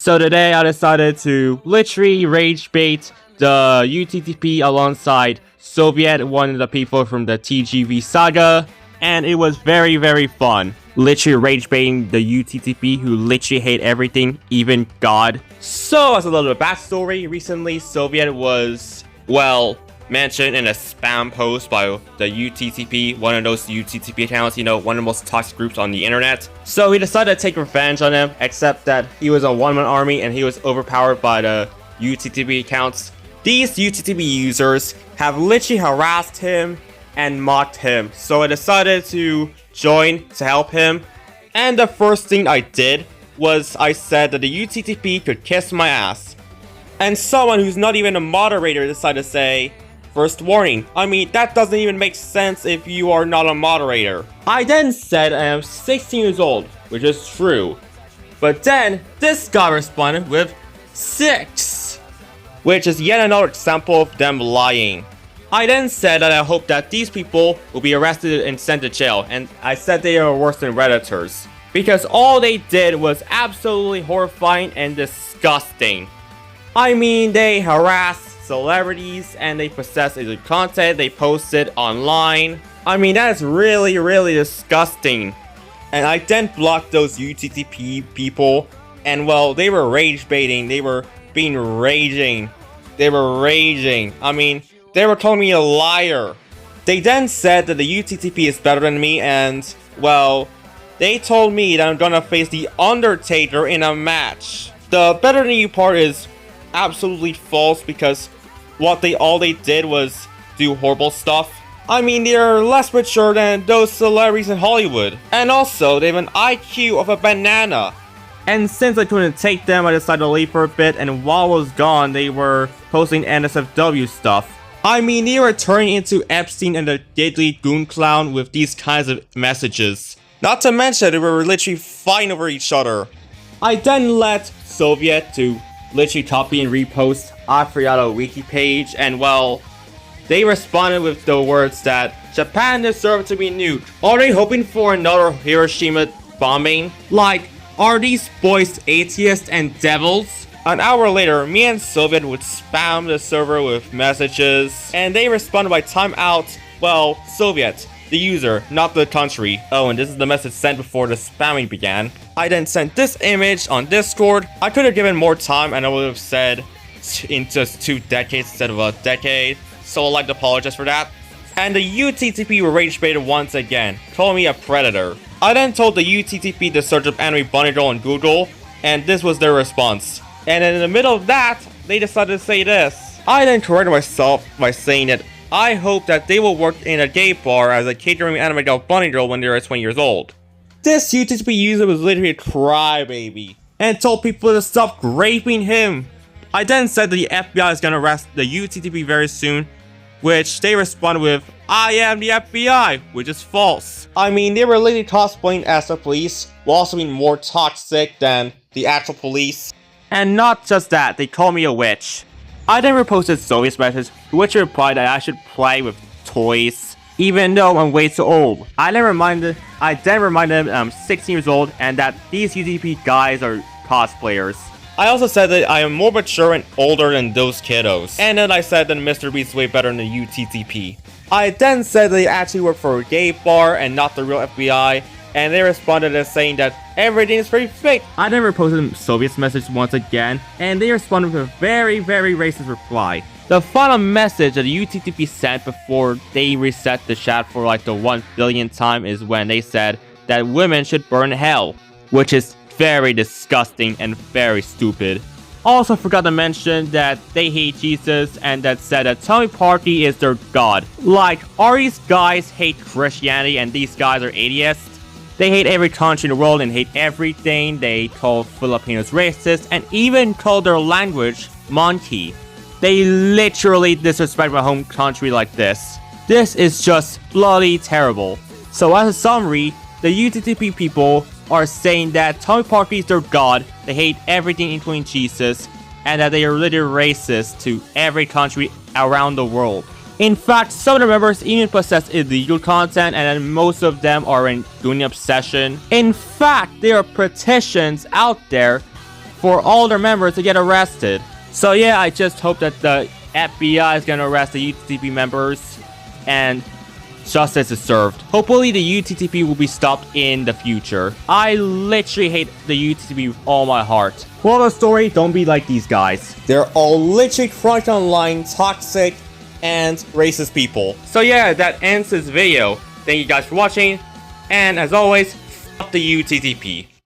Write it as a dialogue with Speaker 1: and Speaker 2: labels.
Speaker 1: So today I decided to literally rage bait the UTTP alongside Soviet, one of the people from the TGV saga, and it was very fun. Literally rage baiting the UTTP who literally hate everything, even God. So as a little backstory, recently Soviet was, well, mentioned in a spam post by the UTTP, one of those UTTP accounts, you know, one of the most toxic groups on the internet. So he decided to take revenge on him, except that he was a one-man army and he was overpowered by the UTTP accounts. These UTTP users have literally harassed him and mocked him, so I decided to join to help him. And the first thing I did was I said that the UTTP could kiss my ass. And someone who's not even a moderator decided to say, first warning. I mean, that doesn't even make sense if you are not a moderator. I then said I am 16 years old, which is true. But then, this guy responded with 6, which is yet another example of them lying. I then said that I hope that these people will be arrested and sent to jail, and I said they are worse than Redditors, because all they did was absolutely horrifying and disgusting. I mean, they harassed celebrities and they possess illegal content they posted online. I mean, that is really disgusting. And I then blocked those UTTP people, and well, they were rage baiting. They were being raging. They were raging. I mean, they were calling me a liar. They then said that the UTTP is better than me, and well, they told me that I'm gonna face the Undertaker in a match. The better than you part is absolutely false, because all they did was do horrible stuff. I mean, they're less mature than those celebrities in Hollywood. And also, they have an IQ of a banana. And since I couldn't take them, I decided to leave for a bit, and while I was gone, they were posting NSFW stuff. I mean, they were turning into Epstein and the Deadly Goon Clown with these kinds of messages. Not to mention, they were literally fighting over each other. I then let Soviet to literally copy and repost Afriata wiki page, and well, they responded with the words that Japan deserves to be nuked. Are they hoping for another Hiroshima bombing? Like, are these boys atheists and devils? An hour later, me and Soviet would spam the server with messages, and they responded by timeout. Well, Soviet, the user, not the country. Oh, and this is the message sent before the spamming began. I then sent this image on Discord. I could have given more time and I would have said in just 2 decades instead of a decade, so I'd like to apologize for that. And the UTTP were rage baited once again, calling me a predator. I then told the UTTP to search up anime bunny girl on Google, and this was their response. And in the middle of that, they decided to say this. I then corrected myself by saying that I hope that they will work in a gay bar as a catering anime girl bunny girl when they are 20 years old. This UTTP user was literally a crybaby and told people to stop raping him. I then said that the FBI is gonna arrest the UTTP very soon, which they responded with, I am the FBI, which is false. I mean, they were literally cosplaying as the police, while also being more toxic than the actual police. And not just that, they called me a witch. I then reposted Soviet's message, to which he replied that I should play with toys, even though I'm way too old. I then reminded him that I'm 16 years old and that these UTP guys are cosplayers. I also said that I am more mature and older than those kiddos. And then I said that Mr. Beast is way better than the UTTP. I then said that they actually work for a gay bar and not the real FBI. And they responded as saying that everything is pretty fake. I then reposted Soviet's message once again, and they responded with a very racist reply. The final message that the UTTP sent before they reset the chat for like the 1 billionth time is when they said that women should burn in hell, which is very disgusting and very stupid. Also forgot to mention that they hate Jesus and that said that Tommy Parky is their god. Like, are these guys hate Christianity and these guys are atheists? They hate every country in the world and hate everything. They call Filipinos racist and even call their language monkey. They literally disrespect my home country like this. This is just bloody terrible. So as a summary, the UTTP people are saying that Tommy Parky is their god, they hate everything including Jesus, and that they are literally racist to every country around the world. In fact, some of the members even possess illegal content, and then most of them are in Goonie obsession. In fact, there are petitions out there for all their members to get arrested. So yeah, I just hope that the FBI is gonna arrest the UTTP members and justice is served. Hopefully the UTTP will be stopped in the future. I literally hate the UTTP with all my heart. Well, the story, don't be like these guys. They're all literally crunch online, toxic, and racist people. So yeah, that ends this video. Thank you guys for watching, and as always, fuck the UTTP.